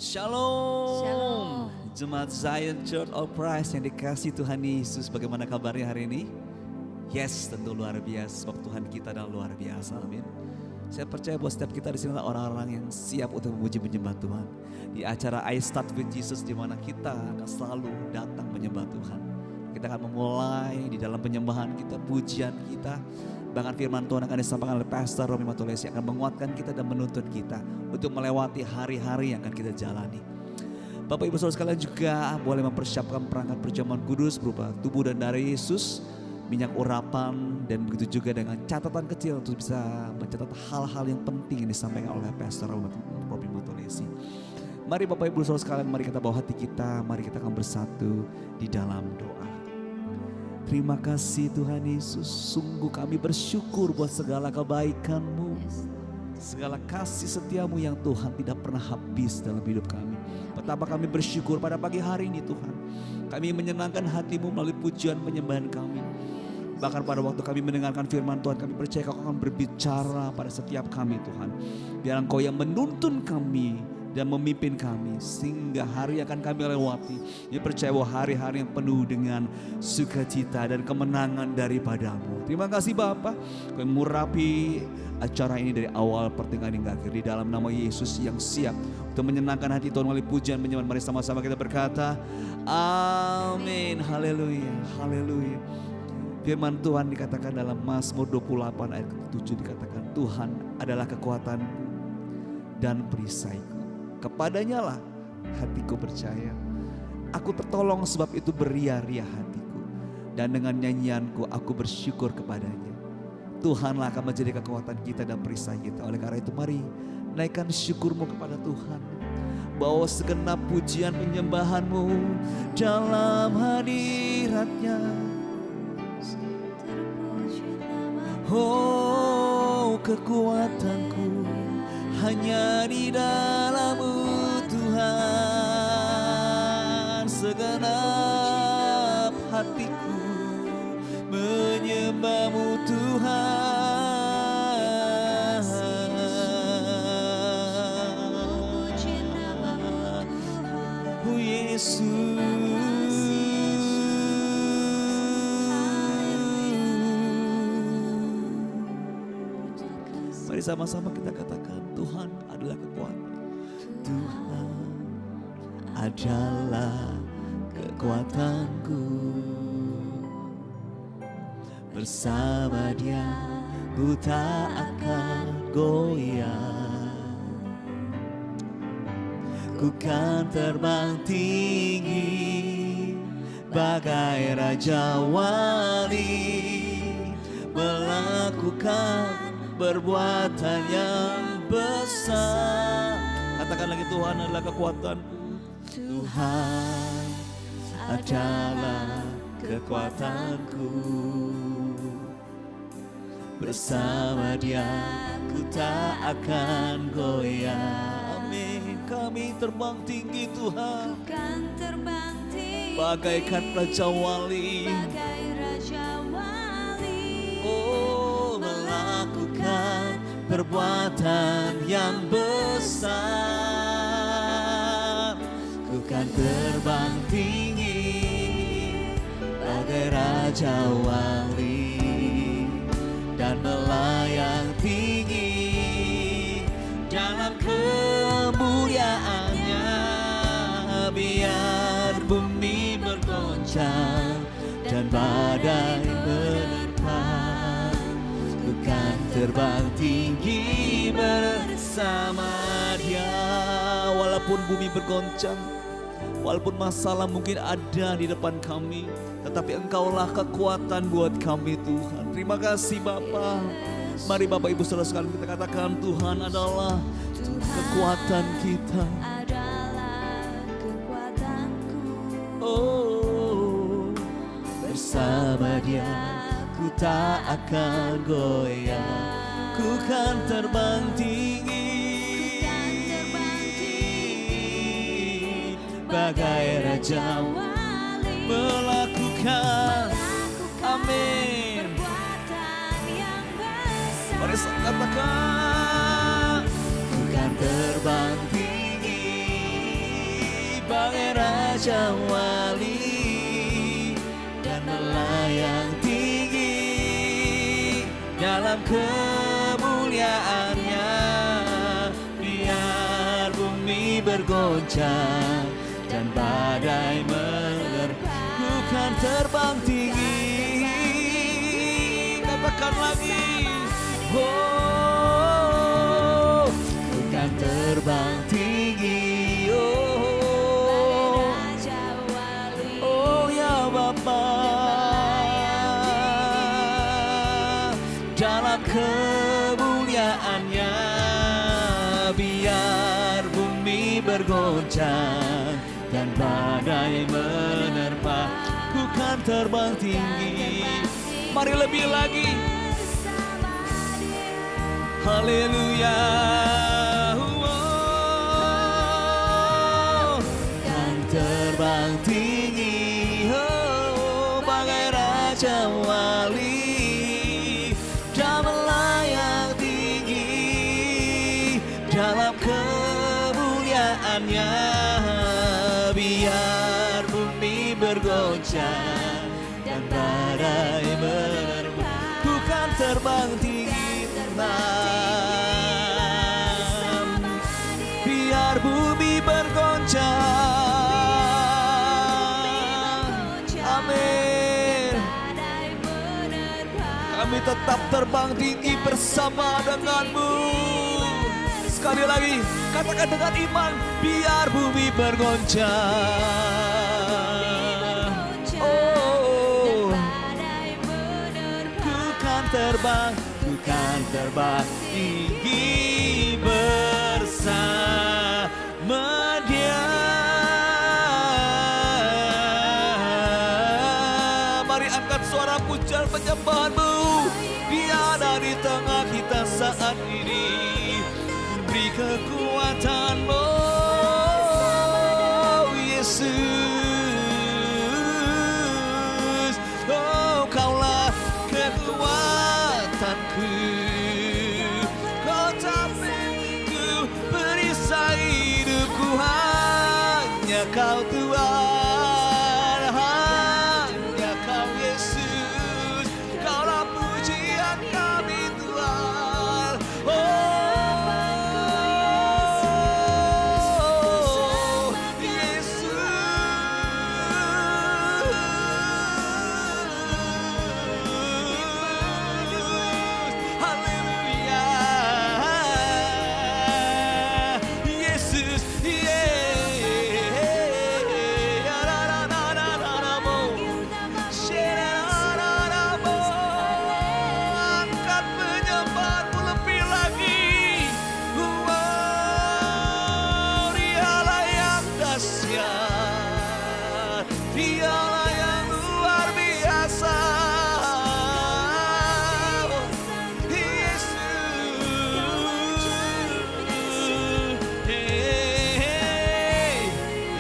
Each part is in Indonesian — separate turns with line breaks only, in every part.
Shalom.
Shalom.
Jemaat Zion Church of Christ yang dikasih Tuhan Yesus, bagaimana kabarnya hari ini? Yes, tentu luar biasa, sebab Tuhan kita adalah luar biasa, amin. Saya percaya bahwa setiap kita di sini adalah orang-orang yang siap untuk memuji menyembah Tuhan. Di acara I Start With Jesus, di mana kita akan selalu datang menyembah Tuhan. Kita akan memulai di dalam penyembahan kita, pujian kita. Bahkan firman Tuhan akan disampaikan oleh Pastor Romi Matulesi, akan menguatkan kita dan menuntun kita untuk melewati hari-hari yang akan kita jalani. Bapak Ibu Saudara sekalian juga boleh mempersiapkan perangkat perjamuan kudus berupa tubuh dan darah Yesus, minyak urapan, dan begitu juga dengan catatan kecil untuk bisa mencatat hal-hal yang penting yang disampaikan oleh Pastor Romi Matulesi. Mari Bapak Ibu Saudara sekalian, mari kita bawa hati kita, mari kita akan bersatu di dalam doa. Terima kasih Tuhan Yesus, sungguh kami bersyukur buat segala kebaikan-Mu, segala kasih setiamu yang Tuhan tidak pernah habis dalam hidup kami. Betapa kami bersyukur pada pagi hari ini Tuhan, kami menyenangkan hati-Mu melalui pujian penyembahan kami. Bahkan pada waktu kami mendengarkan firman Tuhan, kami percaya Kau akan berbicara pada setiap kami Tuhan. Biar Engkau yang menuntun kami dan memimpin kami sehingga hari akan kami lewati. Dia percaya bahwa hari-hari yang penuh dengan sukacita dan kemenangan daripada-Mu. Terima kasih Bapa, Kau mengurapi acara ini dari awal pertengahan hingga akhir di dalam nama Yesus yang siap untuk menyenangkan hati Tuhan melalui pujian penyembahan. Mari sama-sama kita berkata, amin, haleluya, haleluya. Firman Tuhan dikatakan dalam Mazmur 28 ayat 7 dikatakan, Tuhan adalah kekuatanku dan perisaiku. Kepadanya lah hatiku percaya. Aku tertolong sebab itu beria-ria hatiku. Dan dengan nyanyianku aku bersyukur kepadanya. Tuhanlah akan menjadi kekuatan kita dan perisai kita. Oleh karena itu mari naikkan syukurmu kepada Tuhan. Bawa segenap pujian penyembahanmu dalam hadiratnya. Oh, kekuatanku hanya di dalam-Mu Tuhan. Segenap hatiku menyembah-Mu Tuhan. Oh Yesus. Mari sama-sama kita katakan, Tuhan adalah kekuatan. Tuhan adalah kekuatanku. Bersama Dia ku tak akan goyah. Ku kan terbang tinggi bagai Raja Wali, melakukan perbuatan yang besar. Katakan lagi, Tuhan adalah kekuatanku. Tuhan adalah kekuatanku. Bersama Dia ku tak akan goyah. Amin. Kami terbang tinggi Tuhan, bagaikan Raja Wali. Oh, melakukan perbuatan yang besar. Ku kan terbang tinggi bagai Raja Wali dan melayang tinggi dalam kemuliaannya. Biar bumi bergoncang dan badai menerpa, ku kan terbang tinggi bersama Dia. Walaupun bumi bergoncang, walaupun masalah mungkin ada di depan kami, tetapi Engkaulah kekuatan buat kami Tuhan. Terima kasih Bapa. Mari Bapak Ibu Saudara sekalian kita katakan, Tuhan adalah kekuatan kita. Oh, bersama Dia ku tak akan goyah. Ku kan terbang tinggi bagai Raja Wali, melakukan, amin. Mari katakan, ku kan terbang tinggi raja wali dan melayang tinggi dalam kemuliaannya. Biar bumi bergoncang dan badai menerpa, ku kan terbang tinggi. Katakan lagi, oh, ku kan terbang tinggi. Oh ya Bapa, dalam kemuliaannya. Biar bumi bergoncang dan badai menerpa, ku kan terbang tinggi. Mari lebih lagi. Haleluya. Kan terbang tinggi, oh, bagai raja wali dan melayang tinggi dalam kemuliaannya. Biar bumi bergoncang dan badai menerpa, ku kan terbang tinggi terbang. Biar bumi bergoncang, amin. Kami tetap terbang tinggi bersama denganmu. Sekali lagi, katakan dengan iman, biar bumi bergoncang. Oh, ku kan terbang tinggi bersama Dia. Mari angkat suara pujian penyembahanmu. Dia ada di tengah kita saat ini. Beri kekuatanmu, Yesus. Oh, Kaulah kekuatanku, Kau tampilku, perisai hidupku. Hanya Kau Tuhan, hanya Kau Yesus. Kaulah pujian kami Tuhan. Oh, Dialah yang luar biasa,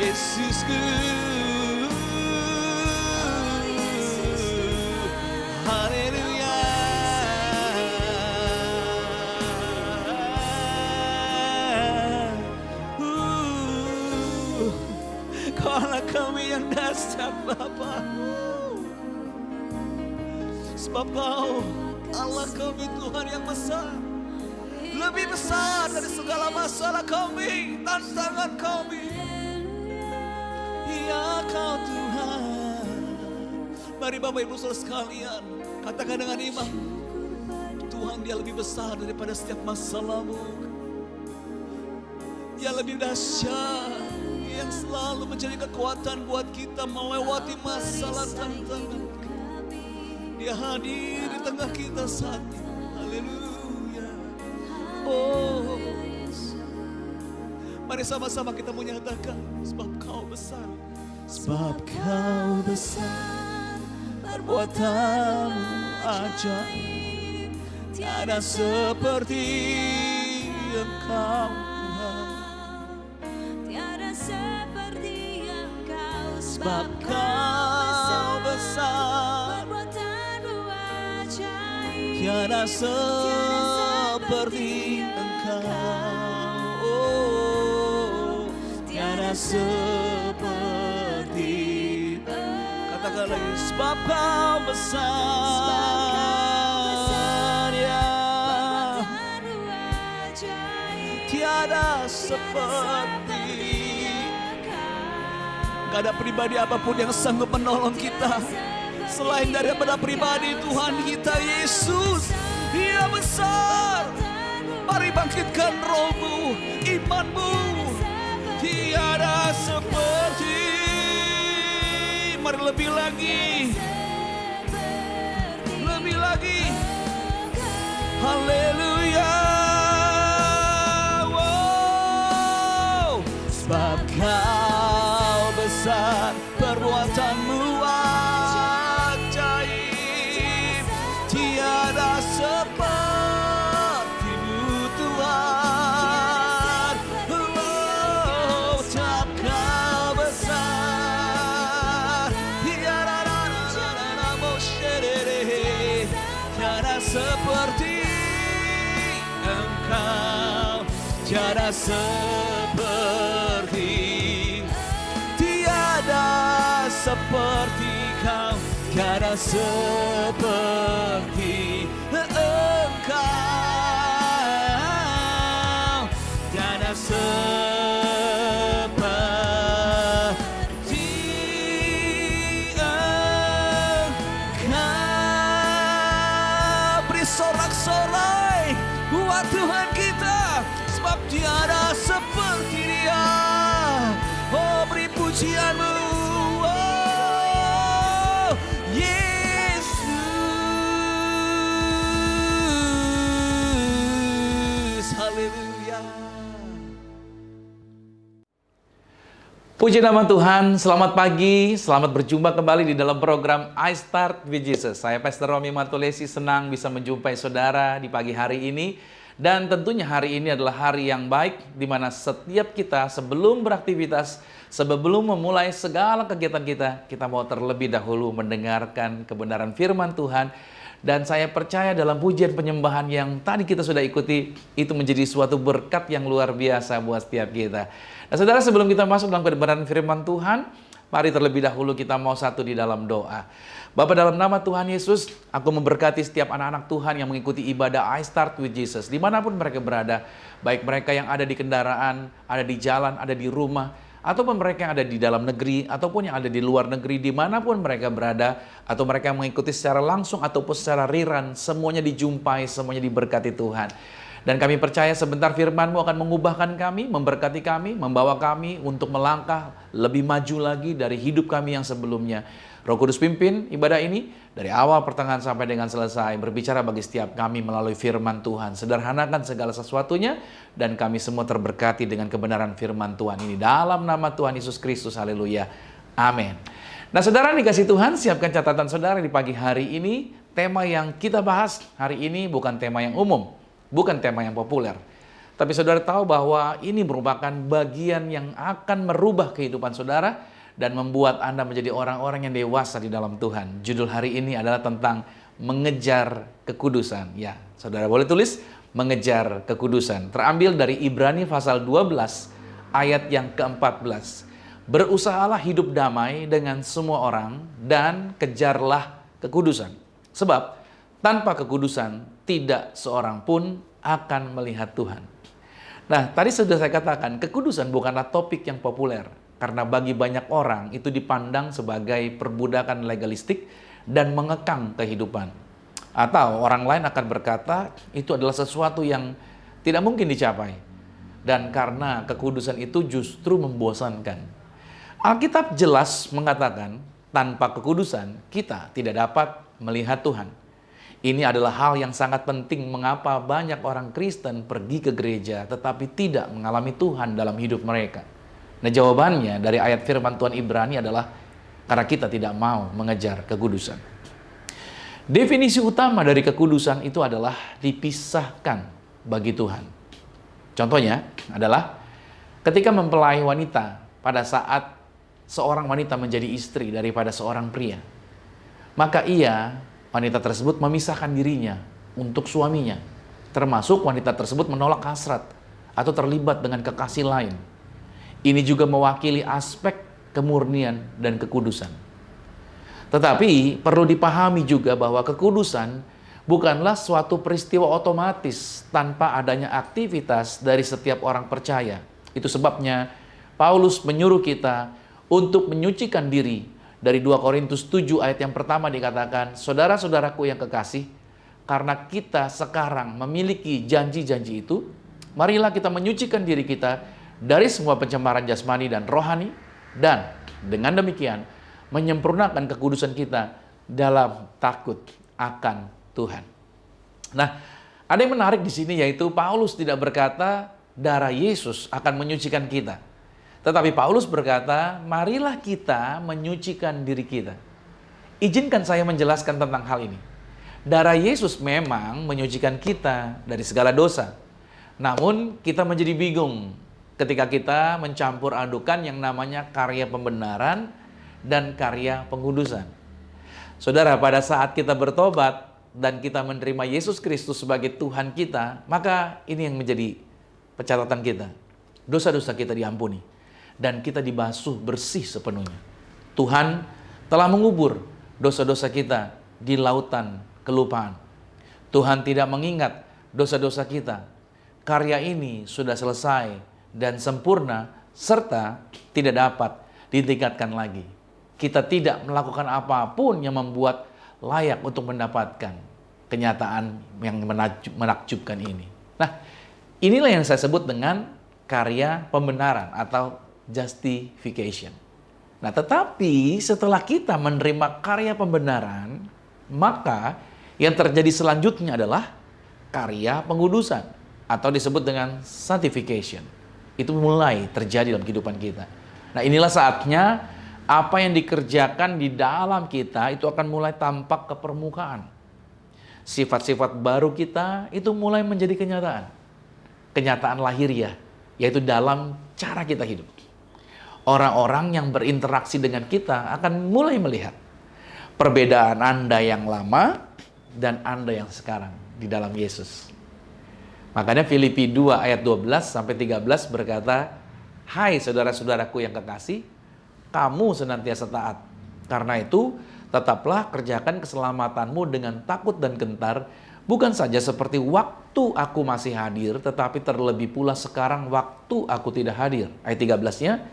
Yesusku. Haleluya. Kaulah kami yang dahsyat Bapa, sebab Kau Allah kami, Tuhan yang besar, lebih besar dari segala masalah kami, tantangan kami. Ya Kau Tuhan. Mari Bapak Ibu Saudara sekalian, katakan dengan iman, Tuhan Dia lebih besar daripada setiap masalahmu. Dia lebih dahsyat, yang selalu menjadi kekuatan buat kita melewati masalah tantangan. Dia hadir di tengah kita saat ini. Haleluya. Oh, mari sama-sama kita menyatakan, sebab Kau besar, sebab Kau besar, perbuatanmu ajaib, tiada seperti Engkau. Sebab Kau besar, perbuatanmu ajaib, tiada seperti Engkau. Oh, tiada seperti lagi. Sebab kau besar, ya. Tiada seperti, gak ada pribadi apapun yang sanggup menolong kita selain daripada pribadi Tuhan kita Yesus. Dia besar. Mari bangkitkan rohmu, imanmu. Tiada seperti. Mari lebih lagi. Lebih lagi. Haleluya. Wow. Sebab kau besar, perbuatanmu ajaib. Tiada sepertimu Tuhan. Oh, tak kau besar. Tiada seperti Engkau. Tiada seperti. Tiada seperti Kau. Tiada seperti Engkau. Tiada seperti Engkau. Beri sorak-sorai buat Tuhan kita, sebab tiada seperti Dia. Oh, beri pujianmu. Oh, Yesus. Haleluya.
Puji nama Tuhan, selamat pagi, selamat berjumpa kembali di dalam program I Start with Jesus. Saya Pastor Romi Matulesi, senang bisa menjumpai saudara di pagi hari ini. Dan tentunya hari ini adalah hari yang baik, di mana setiap kita sebelum beraktivitas, sebelum memulai segala kegiatan kita mau terlebih dahulu mendengarkan kebenaran firman Tuhan. Dan saya percaya dalam pujian penyembahan yang tadi kita sudah ikuti, itu menjadi suatu berkat yang luar biasa buat setiap kita. Nah saudara, sebelum kita masuk dalam kebenaran firman Tuhan, mari terlebih dahulu kita mau satu di dalam doa. Bapa, dalam nama Tuhan Yesus, aku memberkati setiap anak-anak Tuhan yang mengikuti ibadah I Start with Jesus, dimanapun mereka berada, baik mereka yang ada di kendaraan, ada di jalan, ada di rumah, ataupun mereka yang ada di dalam negeri, ataupun yang ada di luar negeri, dimanapun mereka berada, atau mereka yang mengikuti secara langsung ataupun secara riran, semuanya dijumpai, semuanya diberkati Tuhan. Dan kami percaya sebentar firman-Mu akan mengubahkan kami, memberkati kami, membawa kami untuk melangkah lebih maju lagi dari hidup kami yang sebelumnya. Roh Kudus pimpin ibadah ini dari awal pertengahan sampai dengan selesai, berbicara bagi setiap kami melalui firman Tuhan. Sederhanakan segala sesuatunya dan kami semua terberkati dengan kebenaran firman Tuhan ini. Dalam nama Tuhan Yesus Kristus, haleluya. Amin. Nah saudara dikasih Tuhan, siapkan catatan saudara di pagi hari ini. Tema yang kita bahas hari ini bukan tema yang umum, bukan tema yang populer. Tapi saudara tahu bahwa ini merupakan bagian yang akan merubah kehidupan saudara dan membuat Anda menjadi orang-orang yang dewasa di dalam Tuhan. Judul hari ini adalah tentang mengejar kekudusan. Ya, saudara boleh tulis mengejar kekudusan. Terambil dari Ibrani pasal 12 ayat yang ke-14. Berusahalah hidup damai dengan semua orang dan kejarlah kekudusan. Sebab tanpa kekudusan tidak seorang pun akan melihat Tuhan. Nah, tadi sudah saya katakan, kekudusan bukanlah topik yang populer. Karena bagi banyak orang itu dipandang sebagai perbudakan legalistik dan mengekang kehidupan. Atau orang lain akan berkata itu adalah sesuatu yang tidak mungkin dicapai. Dan karena kekudusan itu justru membosankan. Alkitab jelas mengatakan tanpa kekudusan kita tidak dapat melihat Tuhan. Ini adalah hal yang sangat penting mengapa banyak orang Kristen pergi ke gereja tetapi tidak mengalami Tuhan dalam hidup mereka. Nah jawabannya dari ayat firman Tuhan Ibrani adalah karena kita tidak mau mengejar kekudusan. Definisi utama dari kekudusan itu adalah dipisahkan bagi Tuhan. Contohnya adalah ketika mempelai wanita pada saat seorang wanita menjadi istri daripada seorang pria. Maka wanita tersebut memisahkan dirinya untuk suaminya. Termasuk wanita tersebut menolak hasrat atau terlibat dengan kekasih lain. Ini juga mewakili aspek kemurnian dan kekudusan. Tetapi perlu dipahami juga bahwa kekudusan bukanlah suatu peristiwa otomatis tanpa adanya aktivitas dari setiap orang percaya. Itu sebabnya Paulus menyuruh kita untuk menyucikan diri. Dari 2 Korintus 7 ayat yang pertama dikatakan, saudara-saudaraku yang kekasih, karena kita sekarang memiliki janji-janji itu, marilah kita menyucikan diri kita dari semua pencemaran jasmani dan rohani, dan dengan demikian menyempurnakan kekudusan kita dalam takut akan Tuhan. Nah, ada yang menarik di sini yaitu Paulus tidak berkata darah Yesus akan menyucikan kita. Tetapi Paulus berkata, marilah kita menyucikan diri kita. Izinkan saya menjelaskan tentang hal ini. Darah Yesus memang menyucikan kita dari segala dosa. Namun kita menjadi bingung ketika kita mencampur adukan yang namanya karya pembenaran dan karya pengudusan. Saudara, pada saat kita bertobat dan kita menerima Yesus Kristus sebagai Tuhan kita, maka ini yang menjadi pencatatan kita. Dosa-dosa kita diampuni dan kita dibasuh bersih sepenuhnya. Tuhan telah mengubur dosa-dosa kita di lautan kelupaan. Tuhan tidak mengingat dosa-dosa kita. Karya ini sudah selesai dan sempurna serta tidak dapat ditingkatkan lagi. Kita tidak melakukan apapun yang membuat layak untuk mendapatkan kenyataan yang menakjubkan ini. Nah, inilah yang saya sebut dengan karya pembenaran atau justification. Nah, tetapi setelah kita menerima karya pembenaran, maka yang terjadi selanjutnya adalah karya pengudusan atau disebut dengan sanctification. Itu mulai terjadi dalam kehidupan kita. Nah, inilah saatnya apa yang dikerjakan di dalam kita itu akan mulai tampak ke permukaan. Sifat-sifat baru kita itu mulai menjadi kenyataan. Kenyataan lahiriah, yaitu dalam cara kita hidup. Orang-orang yang berinteraksi dengan kita akan mulai melihat perbedaan Anda yang lama dan Anda yang sekarang di dalam Yesus. Makanya Filipi 2 ayat 12 sampai 13 berkata, "Hai saudara-saudaraku yang kekasih, kamu senantiasa taat. Karena itu, tetaplah kerjakan keselamatanmu dengan takut dan gentar, bukan saja seperti waktu aku masih hadir, tetapi terlebih pula sekarang waktu aku tidak hadir." Ayat 13-nya,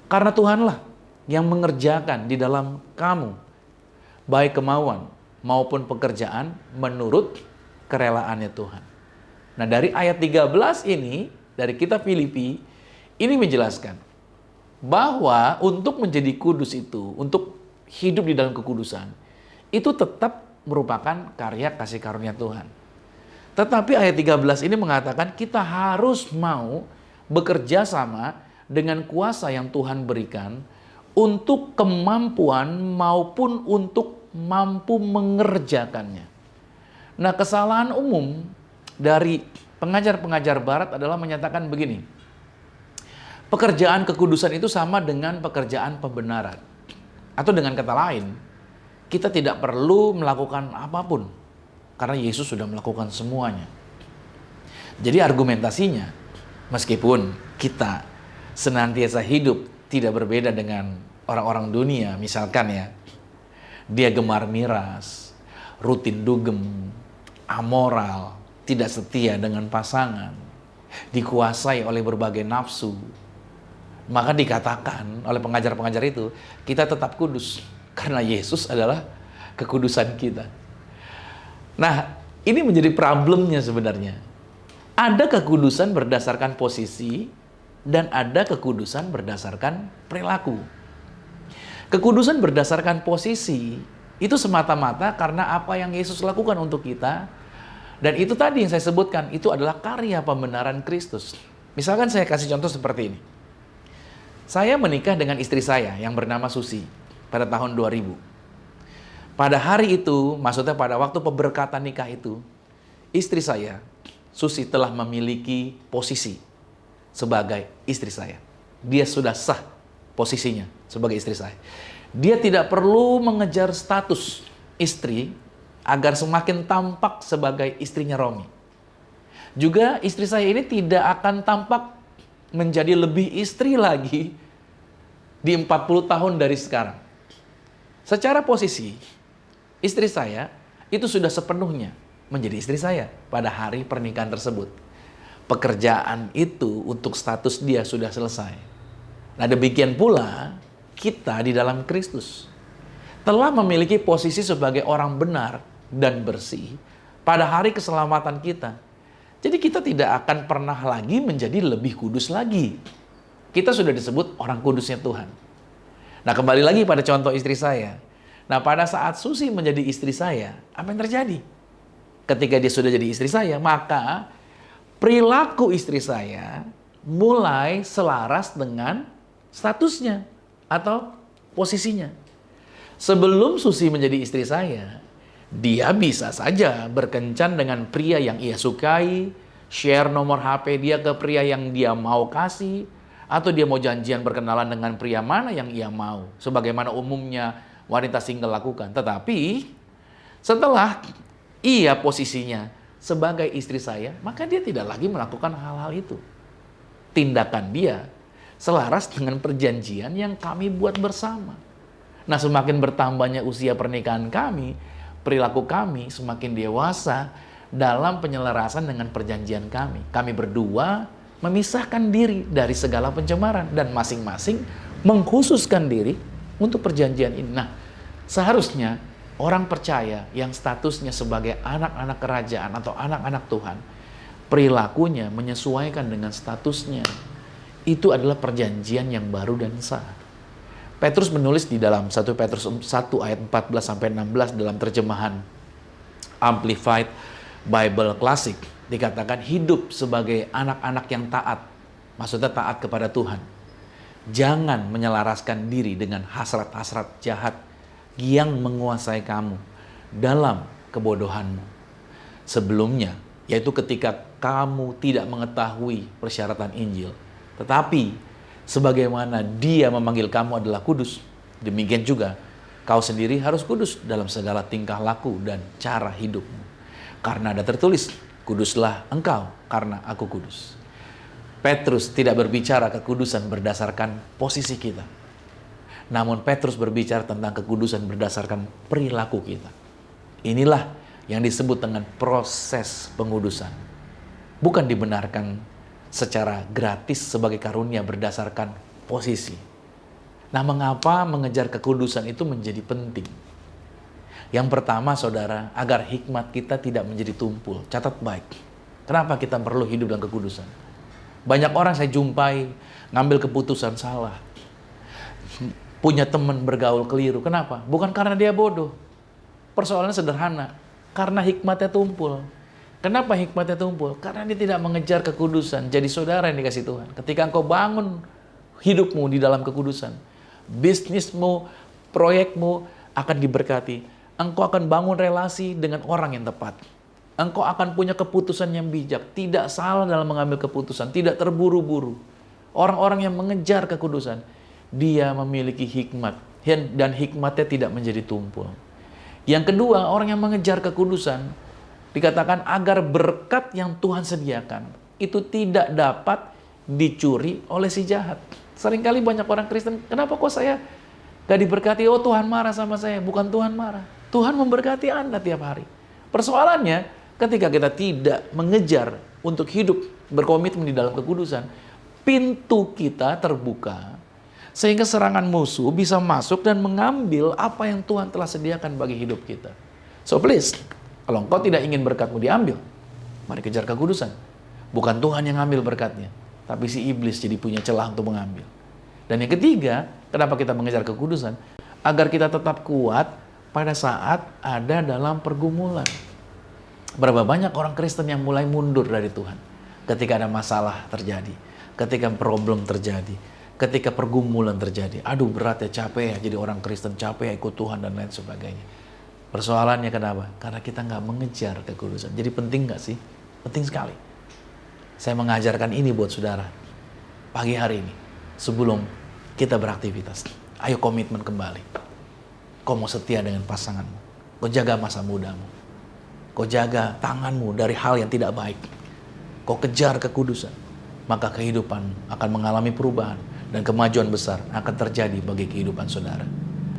"Karena Tuhanlah yang mengerjakan di dalam kamu, baik kemauan maupun pekerjaan menurut kerelaannya Tuhan." Nah, dari ayat 13 ini, dari kitab Filipi, ini menjelaskan bahwa untuk menjadi kudus itu, untuk hidup di dalam kekudusan, itu tetap merupakan karya kasih karunia Tuhan. Tetapi ayat 13 ini mengatakan kita harus mau bekerja sama dengan kuasa yang Tuhan berikan untuk kemampuan maupun untuk mampu mengerjakannya. Nah, kesalahan umum dari pengajar-pengajar barat adalah menyatakan begini, pekerjaan kekudusan itu sama dengan pekerjaan pembenaran. Atau dengan kata lain, kita tidak perlu melakukan apapun karena Yesus sudah melakukan semuanya. Jadi argumentasinya, meskipun kita senantiasa hidup tidak berbeda dengan orang-orang dunia, misalkan ya, dia gemar miras, rutin dugem, amoral, tidak setia dengan pasangan, dikuasai oleh berbagai nafsu, maka dikatakan oleh pengajar-pengajar itu, kita tetap kudus. Karena Yesus adalah kekudusan kita. Nah, ini menjadi problemnya sebenarnya. Ada kekudusan berdasarkan posisi, dan ada kekudusan berdasarkan perilaku. Kekudusan berdasarkan posisi, itu semata-mata karena apa yang Yesus lakukan untuk kita. Dan itu tadi yang saya sebutkan, itu adalah karya pembenaran Kristus. Misalkan saya kasih contoh seperti ini. Saya menikah dengan istri saya yang bernama Susi pada tahun 2000. Pada hari itu, maksudnya pada waktu pemberkatan nikah itu, istri saya, Susi, telah memiliki posisi sebagai istri saya. Dia sudah sah posisinya sebagai istri saya. Dia tidak perlu mengejar status istri agar semakin tampak sebagai istrinya Romi. Juga istri saya ini tidak akan tampak menjadi lebih istri lagi di 40 tahun dari sekarang. Secara posisi, istri saya itu sudah sepenuhnya menjadi istri saya pada hari pernikahan tersebut. Pekerjaan itu untuk status dia sudah selesai. Nah, demikian pula kita di dalam Kristus telah memiliki posisi sebagai orang benar dan bersih pada hari keselamatan kita. Jadi kita tidak akan pernah lagi menjadi lebih kudus lagi. Kita sudah disebut orang kudusnya Tuhan. Nah, kembali lagi pada contoh istri saya. Nah, pada saat Susi menjadi istri saya, apa yang terjadi? Ketika dia sudah jadi istri saya, maka perilaku istri saya mulai selaras dengan statusnya atau posisinya. Sebelum Susi menjadi istri saya, dia bisa saja berkencan dengan pria yang ia sukai, share nomor HP dia ke pria yang dia mau kasih, atau dia mau janjian berkenalan dengan pria mana yang ia mau, sebagaimana umumnya wanita single lakukan. Tetapi setelah ia posisinya sebagai istri saya, maka dia tidak lagi melakukan hal-hal itu. Tindakan dia selaras dengan perjanjian yang kami buat bersama. Nah, semakin bertambahnya usia pernikahan kami, perilaku kami semakin dewasa dalam penyelarasan dengan perjanjian kami. Kami berdua memisahkan diri dari segala pencemaran dan masing-masing mengkhususkan diri untuk perjanjian ini. Nah, seharusnya orang percaya yang statusnya sebagai anak-anak kerajaan atau anak-anak Tuhan, perilakunya menyesuaikan dengan statusnya. Itu adalah perjanjian yang baru dan sah. Petrus menulis di dalam 1 Petrus 1 ayat 14-16 dalam terjemahan Amplified Bible Classic. Dikatakan hidup sebagai anak-anak yang taat. Maksudnya taat kepada Tuhan. Jangan menyelaraskan diri dengan hasrat-hasrat jahat yang menguasai kamu dalam kebodohanmu. Sebelumnya, yaitu ketika kamu tidak mengetahui persyaratan Injil. Tetapi sebagaimana Dia memanggil kamu adalah kudus, demikian juga kau sendiri harus kudus dalam segala tingkah laku dan cara hidupmu. Karena ada tertulis, kuduslah engkau karena aku kudus. Petrus tidak berbicara kekudusan berdasarkan posisi kita. Namun Petrus berbicara tentang kekudusan berdasarkan perilaku kita. Inilah yang disebut dengan proses pengudusan. Bukan dibenarkan secara gratis sebagai karunia berdasarkan posisi. Nah, mengapa mengejar kekudusan itu menjadi penting? Yang pertama, saudara, agar hikmat kita tidak menjadi tumpul. Catat baik. Kenapa kita perlu hidup dalam kekudusan? Banyak orang saya jumpai ngambil keputusan salah. Punya teman bergaul keliru. Kenapa? Bukan karena dia bodoh. Persoalannya sederhana. Karena hikmatnya tumpul. Kenapa hikmatnya tumpul? Karena dia tidak mengejar kekudusan. Jadi saudara yang dikasih Tuhan. Ketika engkau bangun hidupmu di dalam kekudusan, bisnismu, proyekmu akan diberkati. Engkau akan bangun relasi dengan orang yang tepat. Engkau akan punya keputusan yang bijak. Tidak salah dalam mengambil keputusan. Tidak terburu-buru. Orang-orang yang mengejar kekudusan, dia memiliki hikmat. Dan hikmatnya tidak menjadi tumpul. Yang kedua, orang yang mengejar kekudusan, dikatakan agar berkat yang Tuhan sediakan itu tidak dapat dicuri oleh si jahat. Seringkali banyak orang Kristen, kenapa kok saya gak diberkati? Oh, Tuhan marah sama saya. Bukan Tuhan marah. Tuhan memberkati Anda tiap hari. Persoalannya, ketika kita tidak mengejar untuk hidup berkomitmen di dalam kekudusan, pintu kita terbuka sehingga serangan musuh bisa masuk dan mengambil apa yang Tuhan telah sediakan bagi hidup kita. So please, kalau engkau tidak ingin berkatmu diambil, mari kejar kekudusan. Bukan Tuhan yang ambil berkatnya, tapi si iblis jadi punya celah untuk mengambil. Dan yang ketiga, kenapa kita mengejar kekudusan? Agar kita tetap kuat pada saat ada dalam pergumulan. Berapa banyak orang Kristen yang mulai mundur dari Tuhan ketika ada masalah terjadi, ketika problem terjadi, ketika pergumulan terjadi. Aduh, berat ya, capek ya jadi orang Kristen, capek ya ikut Tuhan dan lain sebagainya. Persoalannya kenapa? Karena kita nggak mengejar kekudusan. Jadi penting nggak sih? Penting sekali. Saya mengajarkan ini buat saudara pagi hari ini sebelum kita beraktivitas. Ayo komitmen kembali. Kau mau setia dengan pasanganmu. Kau jaga masa mudamu. Kau jaga tanganmu dari hal yang tidak baik. Kau kejar kekudusan. Maka kehidupan akan mengalami perubahan dan kemajuan besar akan terjadi bagi kehidupan saudara.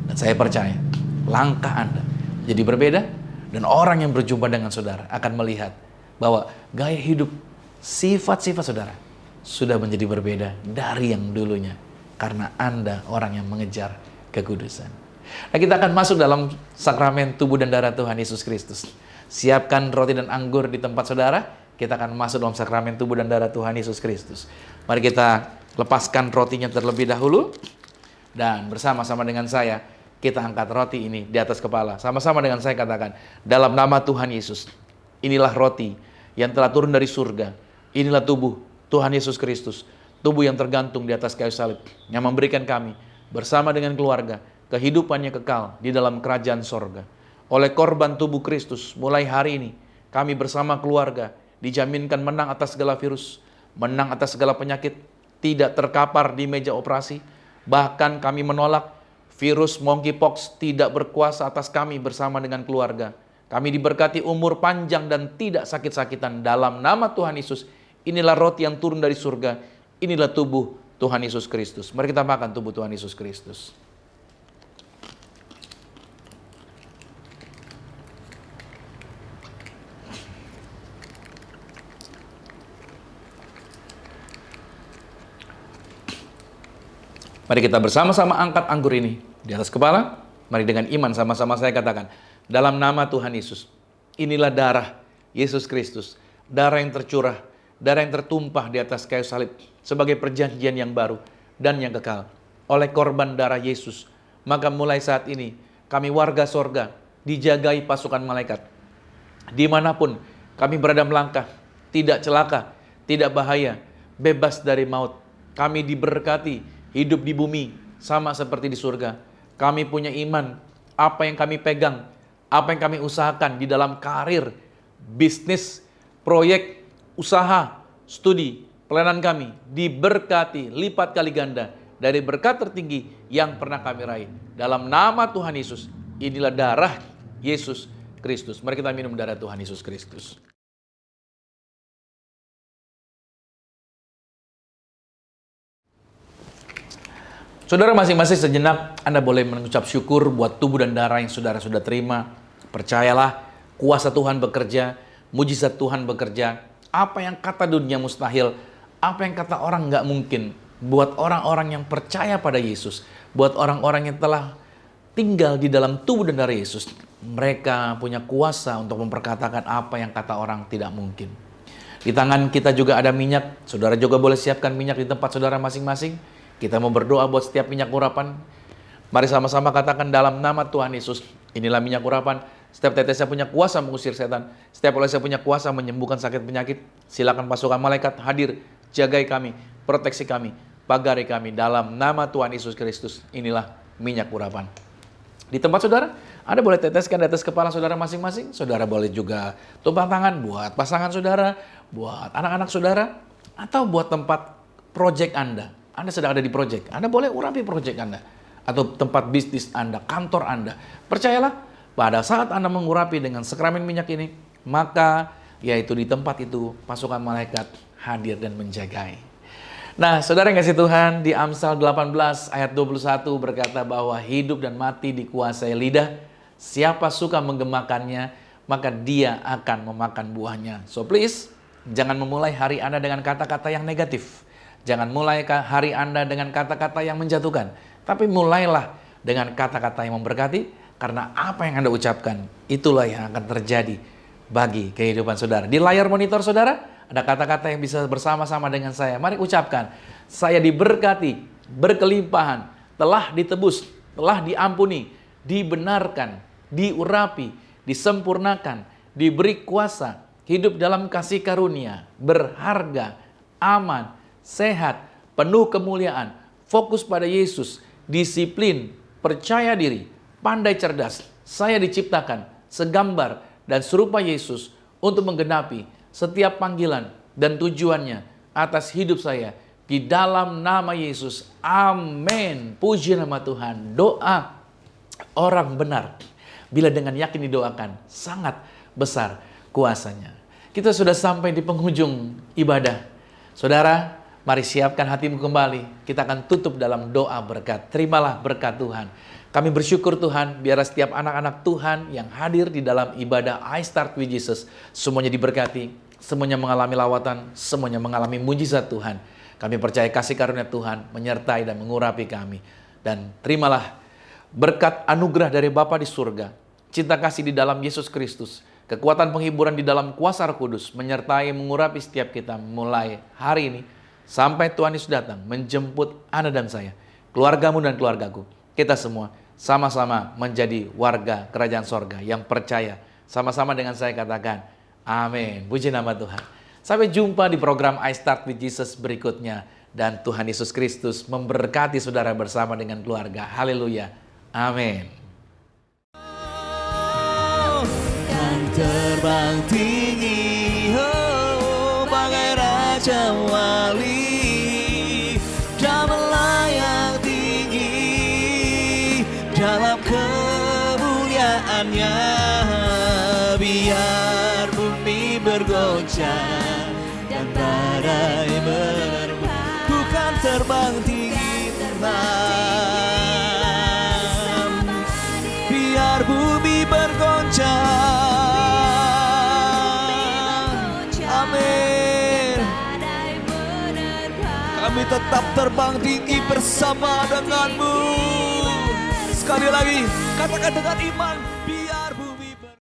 Dan saya percaya langkah Anda jadi berbeda, dan orang yang berjumpa dengan saudara akan melihat bahwa gaya hidup, sifat-sifat saudara sudah menjadi berbeda dari yang dulunya, karena Anda orang yang mengejar kekudusan. Nah, kita akan masuk dalam sakramen tubuh dan darah Tuhan Yesus Kristus. Siapkan roti dan anggur di tempat saudara. Kita akan masuk dalam sakramen tubuh dan darah Tuhan Yesus Kristus. Mari kita lepaskan rotinya terlebih dahulu. Dan bersama-sama dengan saya, kita angkat roti ini di atas kepala. Sama-sama dengan saya katakan, dalam nama Tuhan Yesus, inilah roti yang telah turun dari surga. Inilah tubuh Tuhan Yesus Kristus. Tubuh yang tergantung di atas kayu salib, yang memberikan kami bersama dengan keluarga kehidupannya kekal di dalam kerajaan sorga. Oleh korban tubuh Kristus, mulai hari ini kami bersama keluarga dijaminkan menang atas segala virus, menang atas segala penyakit, tidak terkapar di meja operasi. Bahkan kami menolak virus monkeypox tidak berkuasa atas kami bersama dengan keluarga. Kami diberkati umur panjang dan tidak sakit-sakitan dalam nama Tuhan Yesus. Inilah roti yang turun dari surga. Inilah tubuh Tuhan Yesus Kristus. Mari kita makan tubuh Tuhan Yesus Kristus. Mari kita bersama-sama angkat anggur ini di atas kepala. Mari dengan iman sama-sama saya katakan, dalam nama Tuhan Yesus, inilah darah Yesus Kristus, darah yang tercurah, darah yang tertumpah di atas kayu salib sebagai perjanjian yang baru dan yang kekal. Oleh korban darah Yesus, maka mulai saat ini kami warga sorga dijagai pasukan malaikat. Dimanapun kami berada melangkah, tidak celaka, tidak bahaya, bebas dari maut. Kami diberkati, hidup di bumi sama seperti di surga. Kami punya iman, apa yang kami pegang, apa yang kami usahakan di dalam karir, bisnis, proyek, usaha, studi, pelayanan kami diberkati lipat kali ganda dari berkat tertinggi yang pernah kami raih. Dalam nama Tuhan Yesus, inilah darah Yesus Kristus. Mari kita minum darah Tuhan Yesus Kristus. Saudara, masing-masing sejenak Anda boleh mengucap syukur buat tubuh dan darah yang saudara sudah terima. Percayalah, kuasa Tuhan bekerja, mujizat Tuhan bekerja. Apa yang kata dunia mustahil, apa yang kata orang nggak mungkin, buat orang-orang yang percaya pada Yesus, buat orang-orang yang telah tinggal di dalam tubuh dan darah Yesus, mereka punya kuasa untuk memperkatakan apa yang kata orang tidak mungkin. Di tangan kita juga ada minyak. Saudara juga boleh siapkan minyak di tempat saudara masing-masing. Kita mau berdoa buat setiap minyak urapan. Mari sama-sama katakan, dalam nama Tuhan Yesus, inilah minyak urapan. Setiap tetesnya punya kuasa mengusir setan. Setiap olesnya punya kuasa menyembuhkan sakit penyakit. Silakan pasukan malaikat hadir, jagai kami, proteksi kami, pagari kami. Dalam nama Tuhan Yesus Kristus, inilah minyak urapan. Di tempat saudara, Anda boleh teteskan di atas kepala saudara masing-masing. Saudara boleh juga tumpang tangan buat pasangan saudara, buat anak-anak saudara, atau buat tempat proyek Anda. Anda sedang ada di proyek, Anda boleh urapi proyek Anda. Atau tempat bisnis Anda, kantor Anda. Percayalah, pada saat Anda mengurapi dengan sakramen minyak ini, maka yaitu di tempat itu pasukan malaikat hadir dan menjagai. Nah, saudara yang kasih Tuhan, di Amsal 18 ayat 21 berkata bahwa hidup dan mati dikuasai lidah. Siapa suka menggemakannya, maka dia akan memakan buahnya. So please, jangan memulai hari Anda dengan kata-kata yang negatif. Jangan mulai hari Anda dengan kata-kata yang menjatuhkan. Tapi mulailah dengan kata-kata yang memberkati, karena apa yang Anda ucapkan, itulah yang akan terjadi bagi kehidupan saudara. Di layar monitor saudara, ada kata-kata yang bisa bersama-sama dengan saya. Mari ucapkan, saya diberkati, berkelimpahan, telah ditebus, telah diampuni, dibenarkan, diurapi, disempurnakan, diberi kuasa, hidup dalam kasih karunia, berharga, aman, sehat, penuh kemuliaan, fokus pada Yesus, disiplin, percaya diri, pandai cerdas. Saya diciptakan segambar dan serupa Yesus untuk menggenapi setiap panggilan dan tujuannya atas hidup saya. Di dalam nama Yesus, amin. Puji nama Tuhan. Doa orang benar, bila dengan yakin didoakan, sangat besar kuasanya. Kita sudah sampai di penghujung ibadah. Saudara, mari siapkan hatimu kembali. Kita akan tutup dalam doa berkat. Terimalah berkat Tuhan. Kami bersyukur Tuhan, biar setiap anak-anak Tuhan yang hadir di dalam ibadah I Start With Jesus, semuanya diberkati, semuanya mengalami lawatan, semuanya mengalami mujizat Tuhan. Kami percaya kasih karunia Tuhan menyertai dan mengurapi kami. Dan terimalah berkat anugerah dari Bapa di surga, cinta kasih di dalam Yesus Kristus, kekuatan penghiburan di dalam kuasa Roh Kudus, menyertai mengurapi setiap kita mulai hari ini, sampai Tuhan Yesus datang menjemput Anda dan saya, keluargamu dan keluargaku, kita semua sama-sama menjadi warga kerajaan sorga yang percaya. Sama-sama dengan saya katakan, amin. Puji nama Tuhan. Sampai jumpa di program I Start With Jesus berikutnya. Dan Tuhan Yesus Kristus memberkati saudara bersama dengan keluarga. Haleluya. Amin.
Kan terbang tinggi, oh, bagai raja wali, dan melayang tinggi dalam kemuliaannya. Biar bumi bergoncang dan badai menerpa, bukan terbang tinggi terbang. Biar bumi bergoncang, amin. Kami tetap terbang tinggi bersama denganmu. Sekali lagi, katakan dengan iman.